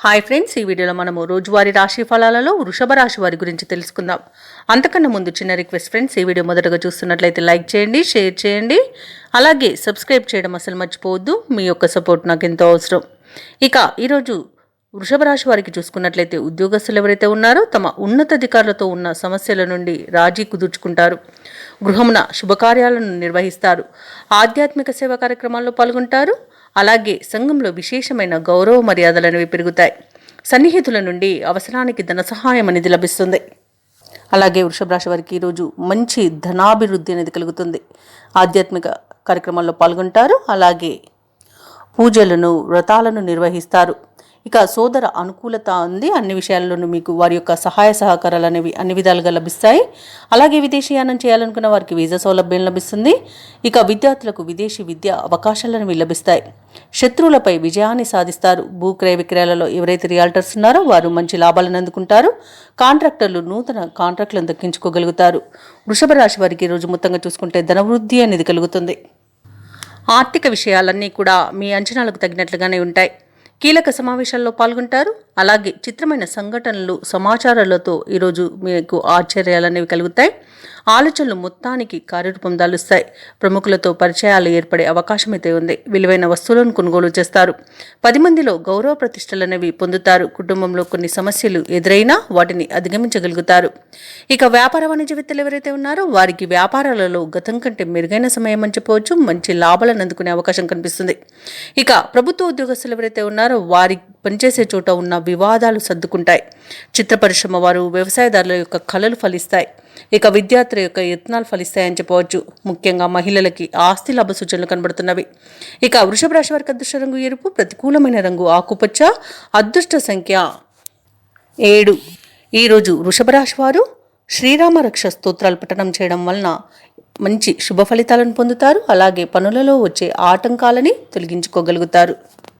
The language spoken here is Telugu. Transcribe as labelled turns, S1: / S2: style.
S1: హాయ్ ఫ్రెండ్స్, ఈ వీడియోలో మనము రోజువారీ రాశి ఫలాలలో వృషభ రాశి వారి గురించి తెలుసుకుందాం. అంతకన్నా ముందు చిన్న రిక్వెస్ట్ ఫ్రెండ్స్, ఈ వీడియో మొదటగా చూస్తున్నట్లయితే లైక్ చేయండి, షేర్ చేయండి, అలాగే సబ్స్క్రైబ్ చేయడం అసలు మర్చిపోవద్దు. మీ యొక్క సపోర్ట్ నాకు ఎంతో అవసరం. ఇక ఈరోజు వృషభ రాశి వారికి చూసుకున్నట్లయితే ఉద్యోగస్తులు ఎవరైతే ఉన్నారో తమ ఉన్నతాధికారులతో ఉన్న సమస్యల నుండి రాజీ కుదుర్చుకుంటారు. గృహమున శుభకార్యాలను నిర్వహిస్తారు. ఆధ్యాత్మిక సేవా కార్యక్రమాల్లో పాల్గొంటారు. అలాగే సంఘంలో విశేషమైన గౌరవ మర్యాదలు అనేవి పెరుగుతాయి. సన్నిహితుల నుండి అవసరానికి ధన సహాయం అనేది లభిస్తుంది. అలాగే వృషభ రాశి వారికి ఈరోజు మంచి ధనాభివృద్ధి అనేది కలుగుతుంది. ఆధ్యాత్మిక కార్యక్రమాల్లో పాల్గొంటారు. అలాగే పూజలను, వ్రతాలను నిర్వహిస్తారు. ఇక సోదర అనుకూలత ఉంది. అన్ని విషయాల్లోనూ మీకు వారి యొక్క సహాయ సహకారాలు అనేవి అన్ని విధాలుగా లభిస్తాయి. అలాగే విదేశీయానం చేయాలనుకున్న వారికి వీసా సౌలభ్యం లభిస్తుంది. ఇక విద్యార్థులకు విదేశీ విద్యా అవకాశాలు అనేవి లభిస్తాయి. శత్రువులపై విజయాన్ని సాధిస్తారు. భూక్రయ విక్రయాలలో ఎవరైతే రియాల్టర్స్ ఉన్నారో వారు మంచి లాభాలను అందుకుంటారు. కాంట్రాక్టర్లు నూతన కాంట్రాక్టులను దక్కించుకోగలుగుతారు. వృషభ రాశి వారికి ఈరోజు మొత్తంగా చూసుకుంటే ధనవృద్ధి అనేది కలుగుతుంది. ఆర్థిక విషయాలన్నీ కూడా మీ అంచనాలకు తగినట్లుగానే ఉంటాయి. కీలక సమావేశాల్లో పాల్గొంటారు. అలాగే చిత్రమైన సంఘటనలు, సమాచారాలతో ఈరోజు మీకు ఆశ్చర్యాలనేవి కలుగుతాయి. ఆలోచనలు మొత్తానికి కార్యరూపం దాలుస్తాయి. ప్రముఖులతో పరిచయాలు ఏర్పడే అవకాశం అయితే ఉంది. విలువైన వస్తువులను కొనుగోలు చేస్తారు. 10 మందిలో గౌరవ ప్రతిష్టలు అనేవి పొందుతారు. కుటుంబంలో కొన్ని సమస్యలు ఎదురైనా వాటిని అధిగమించగలుగుతారు. ఇక వ్యాపార వాణిజ్యవేత్తలు ఎవరైతే ఉన్నారో వారికి వ్యాపారాలలో గతం కంటే మెరుగైన సమయం అని చెప్పవచ్చు. మంచి లాభాలను అందుకునే అవకాశం కనిపిస్తుంది. ఇక ప్రభుత్వ ఉద్యోగస్తులు ఎవరైతే ఉన్నారో వారి పనిచేసే చోట ఉన్న వివాదాలు సర్దుకుంటాయి. చిత్ర పరిశ్రమ వారు, వ్యవసాయదారుల యొక్క కళలు ఫలిస్తాయి. ఇక విద్యార్థుల యొక్క యత్నాలు ఫలిస్తాయని చెప్పవచ్చు. ముఖ్యంగా మహిళలకి ఆస్తి లాభ సూచనలు కనబడుతున్నవి. ఇక వృషభ రాశి వారికి అదృష్ట రంగు ఎరుపు, ప్రతికూలమైన రంగు ఆకుపచ్చ, అదృష్ట సంఖ్య 7. ఈరోజు వృషభ రాశి వారు శ్రీరామ రక్ష స్తోత్రాలు పఠనం చేయడం వలన మంచి శుభ ఫలితాలను పొందుతారు. అలాగే పనులలో వచ్చే ఆటంకాలని తొలగించుకోగలుగుతారు.